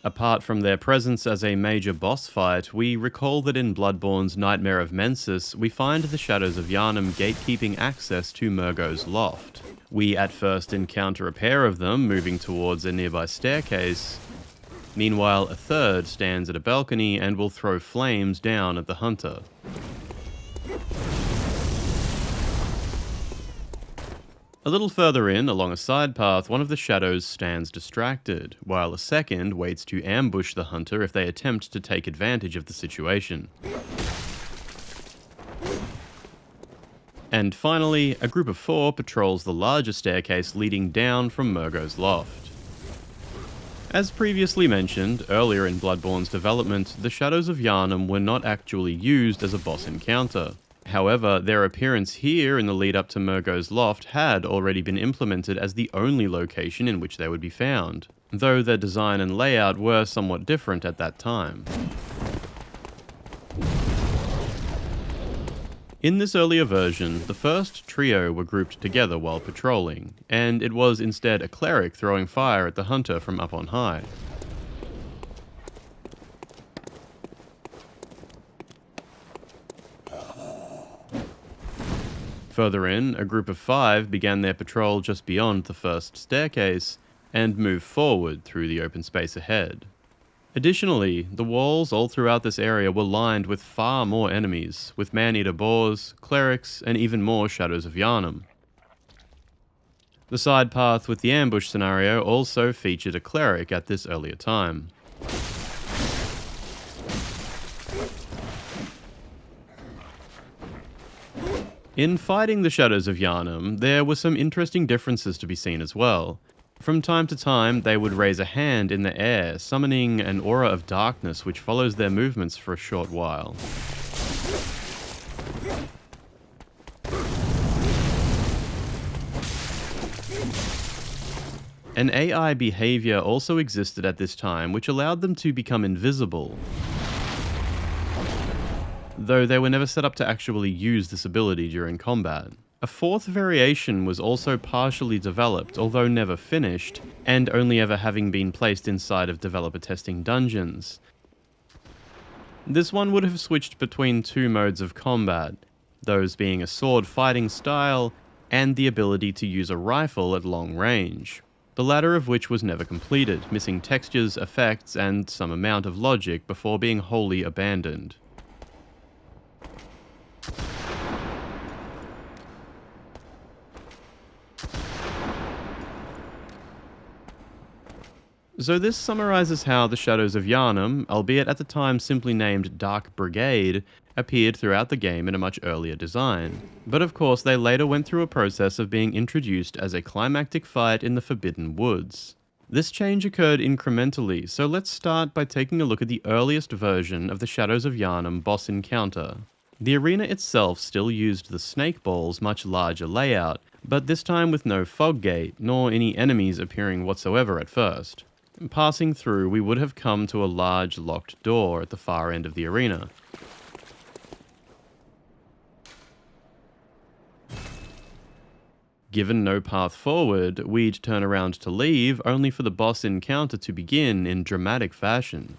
Apart from their presence as a major boss fight, we recall that in Bloodborne's Nightmare of Mensis, we find the Shadows of Yharnam gatekeeping access to Murgo's loft. We at first encounter a pair of them moving towards a nearby staircase. Meanwhile, a third stands at a balcony and will throw flames down at the hunter. A little further in, along a side path, one of the shadows stands distracted, while a second waits to ambush the hunter if they attempt to take advantage of the situation. And finally, a group of 4 patrols the larger staircase leading down from Murgo's loft. As previously mentioned, earlier in Bloodborne's development, the Shadows of Yharnam were not actually used as a boss encounter. However, their appearance here in the lead up to Murgo's loft had already been implemented as the only location in which they would be found, though their design and layout were somewhat different at that time. In this earlier version, the first trio were grouped together while patrolling, and it was instead a cleric throwing fire at the hunter from up on high. Further in, a group of 5 began their patrol just beyond the first staircase, and moved forward through the open space ahead. Additionally, the walls all throughout this area were lined with far more enemies, with man-eater boars, clerics, and even more Shadows of Yharnam. The side path with the ambush scenario also featured a cleric at this earlier time. In fighting the Shadows of Yharnam, there were some interesting differences to be seen as well. From time to time, they would raise a hand in the air, summoning an aura of darkness which follows their movements for a short while. An AI behavior also existed at this time which allowed them to become invisible, though they were never set up to actually use this ability during combat. A 4th variation was also partially developed, although never finished, and only ever having been placed inside of developer testing dungeons. This one would have switched between 2 modes of combat, those being a sword fighting style and the ability to use a rifle at long range, the latter of which was never completed, missing textures, effects, and some amount of logic before being wholly abandoned. So this summarizes how the Shadows of Yharnam, albeit at the time simply named Dark Brigade, appeared throughout the game in a much earlier design. But of course they later went through a process of being introduced as a climactic fight in the Forbidden Woods. This change occurred incrementally, so let's start by taking a look at the earliest version of the Shadows of Yharnam boss encounter. The arena itself still used the Snake Ball's much larger layout, but this time with no fog gate, nor any enemies appearing whatsoever at first. Passing through, we would have come to a large locked door at the far end of the arena. Given no path forward, we'd turn around to leave, only for the boss encounter to begin in dramatic fashion.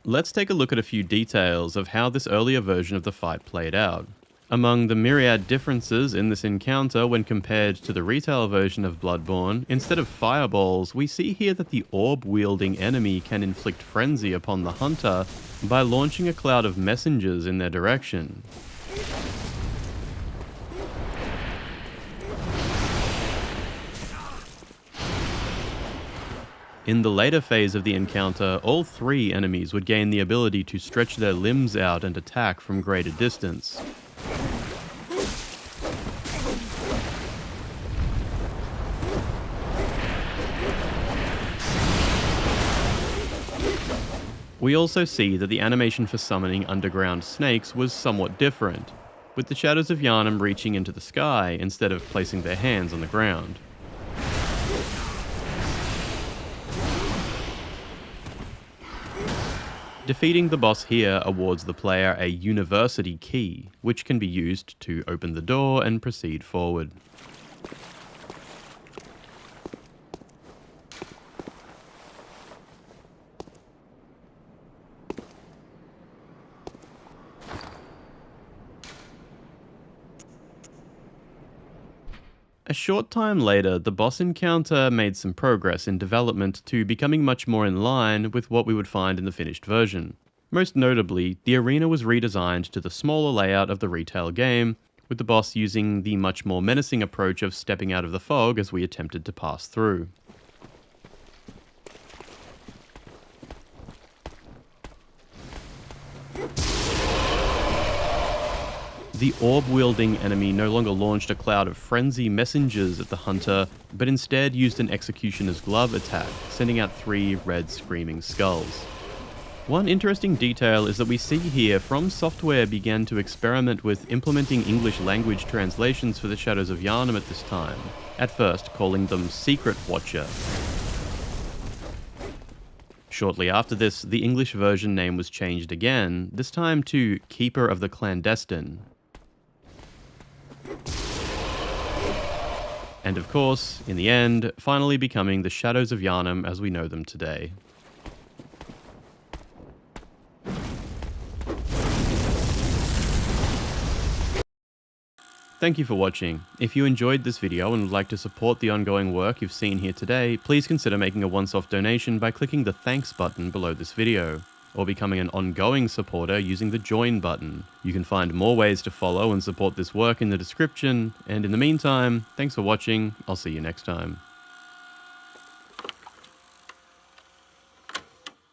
Let's take a look at a few details of how this earlier version of the fight played out. Among the myriad differences in this encounter when compared to the retail version of Bloodborne, instead of fireballs, we see here that the orb-wielding enemy can inflict frenzy upon the hunter by launching a cloud of messengers in their direction. In the later phase of the encounter, all 3 enemies would gain the ability to stretch their limbs out and attack from greater distance. We also see that the animation for summoning underground snakes was somewhat different, with the Shadows of Yharnam reaching into the sky instead of placing their hands on the ground. Defeating the boss here awards the player a university key, which can be used to open the door and proceed forward. A short time later, the boss encounter made some progress in development to becoming much more in line with what we would find in the finished version. Most notably, the arena was redesigned to the smaller layout of the retail game, with the boss using the much more menacing approach of stepping out of the fog as we attempted to pass through. The orb-wielding enemy no longer launched a cloud of frenzy messengers at the hunter, but instead used an executioner's glove attack, sending out 3 red screaming skulls. One interesting detail is that we see here From Software began to experiment with implementing English language translations for the Shadows of Yharnam at this time, at first calling them Secret Watcher. Shortly after this, the English version name was changed again, this time to Keeper of the Clandestine. And of course, in the end, finally becoming the Shadows of Yharnam as we know them today. Thank you for watching. If you enjoyed this video and would like to support the ongoing work you've seen here today, please consider making a once-off donation by clicking the Thanks button below this video, or becoming an ongoing supporter using the Join button. You can find more ways to follow and support this work in the description, and in the meantime, thanks for watching, I'll see you next time.